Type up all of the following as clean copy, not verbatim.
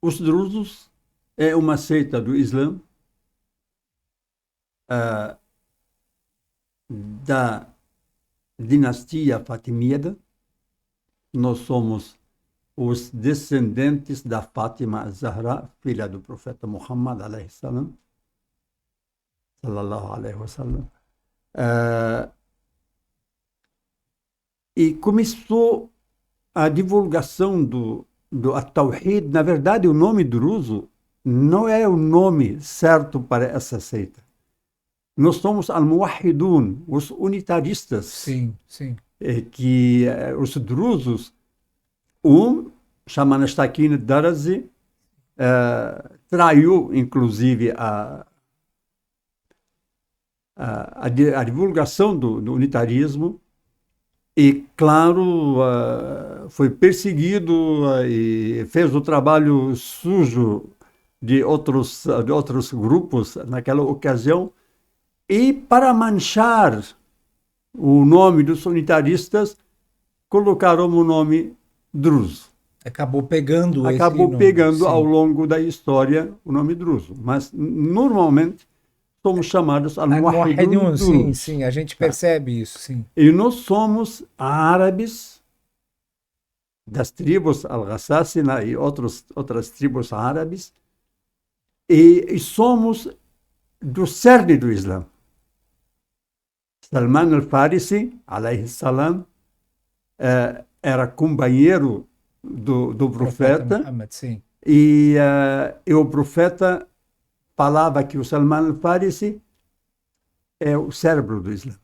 Os drusos é uma seita do Islã, ah, da dinastia Fatimida. Nós somos os descendentes da Fátima Zahra, filha do profeta Muhammad, alaihi salam, sallallahu alaihi wasallam. Ah, e começou a divulgação do At-Tawhid. Na verdade, o nome druso não é o nome certo para essa seita. Nós somos al-Muwahhidun, os unitaristas, Sim, sim. que os drusos, chamado Stakin Darazi, traiu, inclusive, a divulgação do unitarismo e, claro, foi perseguido e fez o trabalho sujo de outros grupos naquela ocasião. E, para manchar o nome dos unitaristas, colocaram o nome druso. Acabou pegando esse Acabou nome. pegando Sim. ao longo da história o nome druso. Mas, normalmente, somos chamados al-Muwahhidun Al-Muwahhidun, sim, drusos. sim, a gente Tá? percebe isso, sim. E nós somos árabes das tribos al-Ghassasina e outras tribos árabes, e somos do cerne do Islã. Salman al-Farisi, alayhi salam, era companheiro do profeta, Muhammad, sim. e o profeta falava que o Salman al-Farisi é o cérebro do Islã.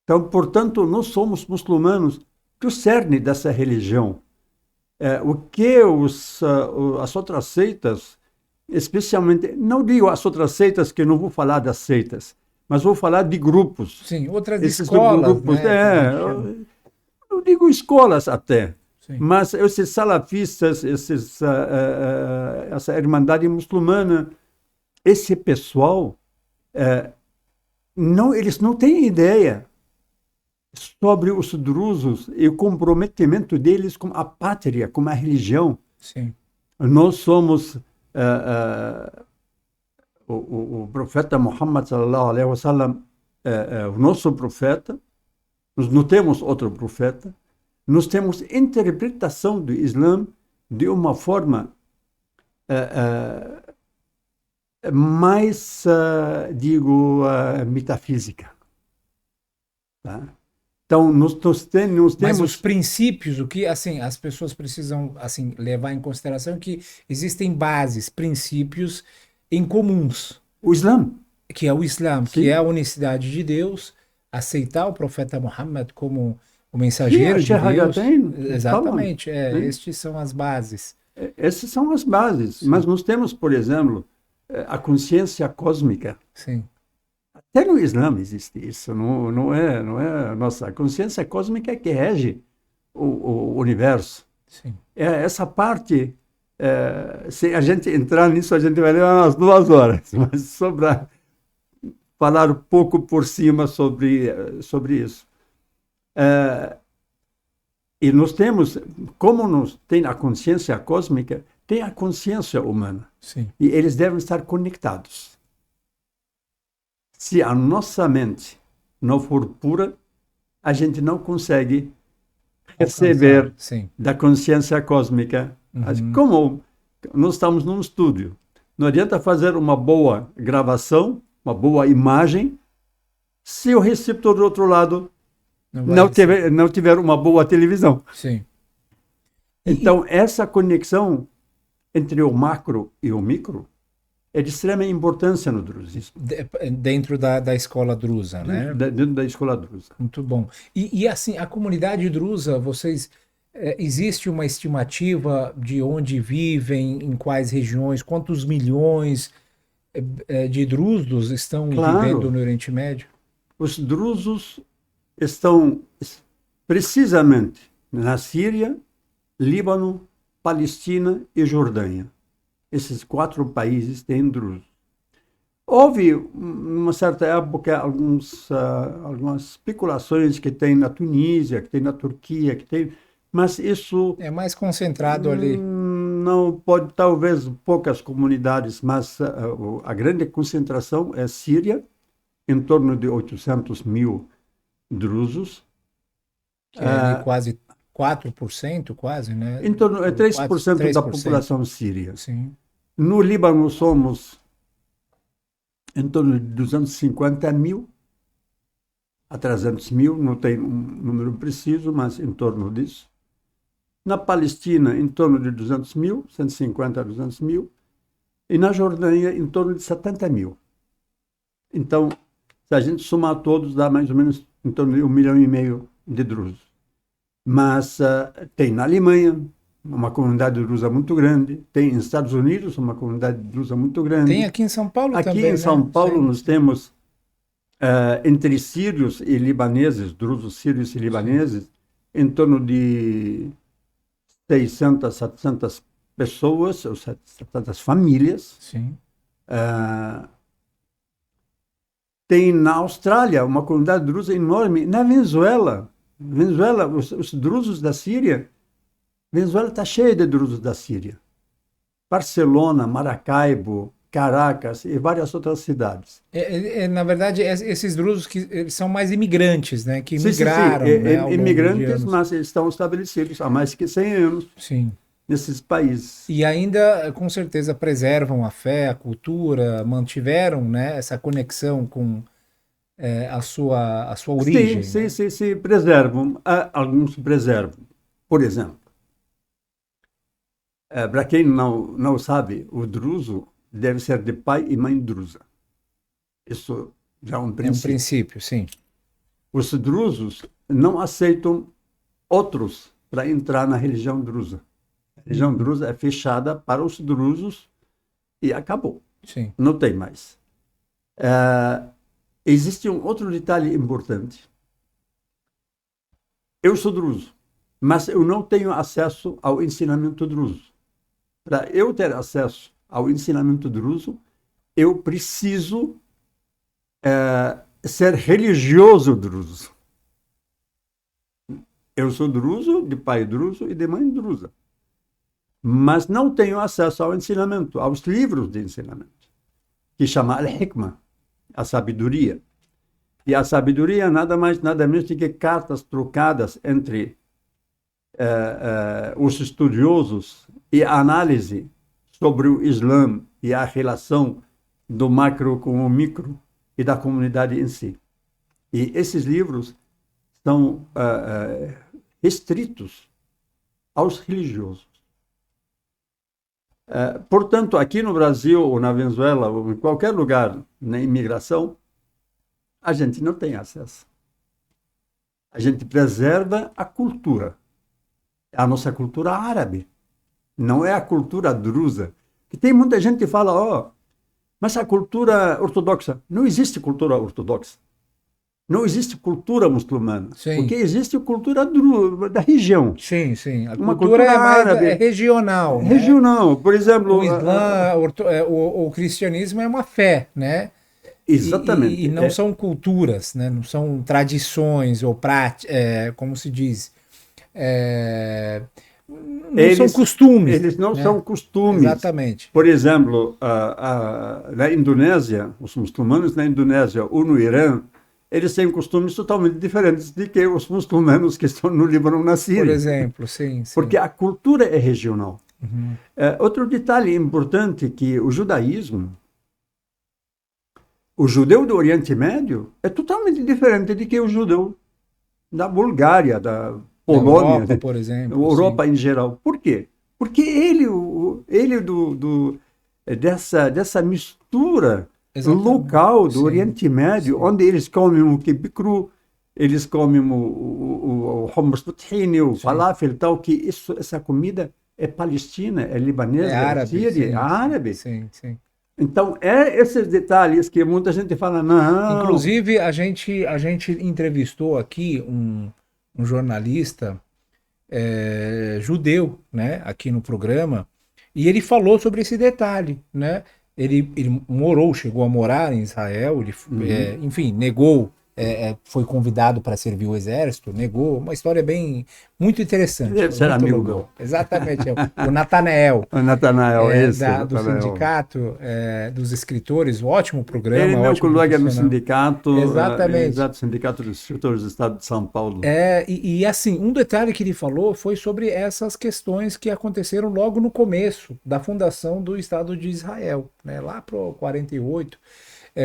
Então, portanto, nós somos muçulmanos do cerne dessa religião. O que as outras seitas, especialmente, não digo as outras seitas, que não vou falar das seitas, mas vou falar de grupos. Sim, outras Esses escolas, grupos, né, que a gente chama. eu digo escolas até, Sim. mas esses salafistas, essa Irmandade Muçulmana, esse pessoal, eles não têm ideia sobre os drusos e o comprometimento deles com a pátria, com a religião. Sim. Nós somos o profeta Muhammad sallallahu alaihi wasallam, o nosso profeta. Nós não temos outro profeta. Nós temos interpretação do Islã de uma forma mais, metafísica. Tá? Então, nós temos... Mas os princípios, o que assim as pessoas precisam assim levar em consideração é que existem bases, princípios em comuns, O Islã. que é o Islã, Sim. que é a unicidade de Deus, aceitar o profeta Muhammad como o mensageiro de Deus. Exatamente, estes são as bases. Essas são as bases. Sim. Mas nós temos, por exemplo, a consciência cósmica. Sim. Até no Islã existe isso, não é a nossa consciência cósmica que rege o universo. Sim. Essa parte, se a gente entrar nisso, a gente vai levar umas 2 horas, mas só para falar um pouco por cima sobre isso. E nós temos, como nós tem a consciência cósmica, tem a consciência humana. Sim. E eles devem estar conectados. Se a nossa mente não for pura, a gente não consegue receber da consciência cósmica. Uhum. Como nós estamos num estúdio, não adianta fazer uma boa gravação, uma boa imagem, se o receptor do outro lado não tiver uma boa televisão. Sim. Então, essa conexão entre o macro e o micro é de extrema importância no drusismo. Dentro da escola drusa, né? Dentro da escola drusa. Muito bom. E assim, a comunidade drusa, existe uma estimativa de onde vivem, em quais regiões, quantos milhões de drusos estão vivendo no Oriente Médio? Os drusos estão precisamente na Síria, Líbano, Palestina e Jordânia. Esses 4 países têm drusos. Houve, numa certa época, algumas especulações que tem na Tunísia, que tem na Turquia, que tem... mas isso é mais concentrado ali. não pode, talvez poucas comunidades, mas a grande concentração é Síria, em torno de 800 mil drusos. Que é ali quase 4%, quase, né? Em torno de 3% da 3%. população síria. Sim. No Líbano somos em torno de 250 mil a 300 mil, não tem um número preciso, mas em torno disso. Na Palestina, em torno de 200 mil, 150 a 200 mil. E na Jordânia, em torno de 70 mil. Então, se a gente somar todos, dá mais ou menos em torno de 1,5 milhão de drusos. Mas tem na Alemanha uma comunidade drusa muito grande, tem nos Estados Unidos uma comunidade drusa muito grande. Tem aqui em São Paulo aqui também, em São né? Paulo nós temos, entre sírios e libaneses, drusos sírios e libaneses, em torno de 600, 700 pessoas, ou 700 famílias. Sim. Tem na Austrália uma comunidade drusa enorme. Na Venezuela, os drusos da Síria, Venezuela está cheia de drusos da Síria. Barcelona, Maracaibo, Caracas e várias outras cidades. Na verdade, esses drusos que eles são mais imigrantes, né? Que migraram, sim. Né, imigrantes, mas eles estão estabelecidos há mais que 100 anos. Sim. Nesses países. E ainda, com certeza, preservam a fé, a cultura, mantiveram, né, essa conexão com a sua origem. Sim, preservam. Alguns preservam. Por exemplo, para quem não sabe, o druso deve ser de pai e mãe drusa. Isso já é um princípio. É um princípio, sim. Os drusos não aceitam outros para entrar na religião drusa. A religião drusa é fechada para os drusos e acabou. Sim. Não tem mais. Existe um outro detalhe importante. Eu sou druso, mas eu não tenho acesso ao ensinamento druso. Para eu ter acesso ao ensinamento druso, eu preciso ser religioso druso. Eu sou druso, de pai druso e de mãe drusa. Mas não tenho acesso ao ensinamento, aos livros de ensinamento, que chama Al-Hikmah, a sabedoria. E a sabedoria nada mais, nada menos do que cartas trocadas entre os estudiosos e a análise sobre o Islã e a relação do macro com o micro e da comunidade em si. E esses livros são restritos aos religiosos. Portanto, aqui no Brasil, ou na Venezuela, ou em qualquer lugar na imigração, a gente não tem acesso. A gente preserva a cultura. A nossa cultura árabe. Não é a cultura drusa. Que tem muita gente que fala, mas a cultura ortodoxa. Não existe cultura ortodoxa. Não existe cultura muçulmana. Sim. Porque existe cultura da região. Sim. A cultura é mais regional. Né? Regional. Por exemplo... O Islã, o cristianismo é uma fé, né? Exatamente. E não são culturas, né? Não são tradições ou práticas, como se diz. Não são costumes. Eles não são costumes. Exatamente. Por exemplo, na Indonésia, os muçulmanos na Indonésia ou no Irã, eles têm costumes totalmente diferentes de que os muçulmanos que estão no Líbano, na Síria. Por exemplo, sim. Porque a cultura é regional. Uhum. Outro detalhe importante é que o judaísmo, o judeu do Oriente Médio é totalmente diferente de que o judeu da Bulgária, da Polônia, Europa, por exemplo. Europa em geral. Por quê? Porque ele dessa mistura local do Oriente Médio, onde eles comem o quibe cru, eles comem o hummus tahini, o falafel e tal, que essa comida é palestina, é libanesa, é síria, é árabe. Sim. Então, esses detalhes que muita gente fala, não... Inclusive, a gente entrevistou aqui um jornalista judeu, né, aqui no programa, e ele falou sobre esse detalhe, né? Ele chegou a morar em Israel, ele, enfim, negou foi convidado para servir o exército, negou. Uma história muito interessante. Deve ser amigo meu. Exatamente, o Natanael. O Natanael, esse. Do Natanael. Sindicato dos Escritores, um ótimo programa. Ele é meu colega no sindicato. Exatamente. Exato, Sindicato dos Escritores do Estado de São Paulo. E assim, um detalhe que ele falou foi sobre essas questões que aconteceram logo no começo da fundação do Estado de Israel, né, lá para o 48,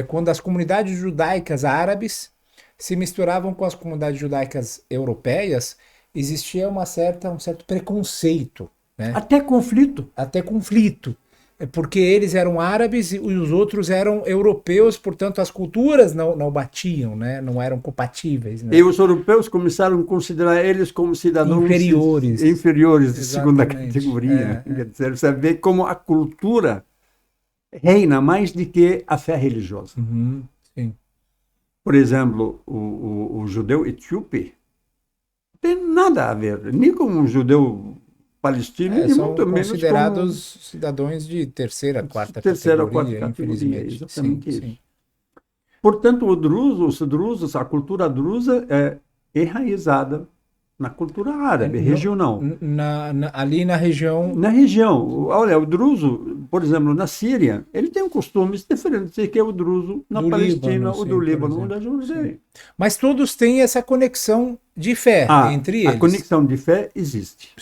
quando as comunidades judaicas árabes se misturavam com as comunidades judaicas europeias, existia um certo preconceito. Né? Até conflito. Porque eles eram árabes e os outros eram europeus, portanto as culturas não batiam, né? Não eram compatíveis. Né? E os europeus começaram a considerar eles como cidadãos inferiores de segunda categoria. Quer dizer, você vê como a cultura reina mais do que a fé religiosa. Uhum, sim. Por exemplo, o judeu etíope não tem nada a ver, nem com um judeu palestino, nem são muito menos considerados cidadãos de terceira, quarta categoria, infelizmente. Exatamente isso. Sim. Portanto, os drusos, a cultura drusa é enraizada na cultura árabe, regional. Ali na região... Na região. Olha, o druso, por exemplo, na Síria, ele tem costumes diferentes do que o druso na Palestina, ou do Líbano, ou da Jordânia. Mas todos têm essa conexão de fé entre eles. A conexão de fé existe.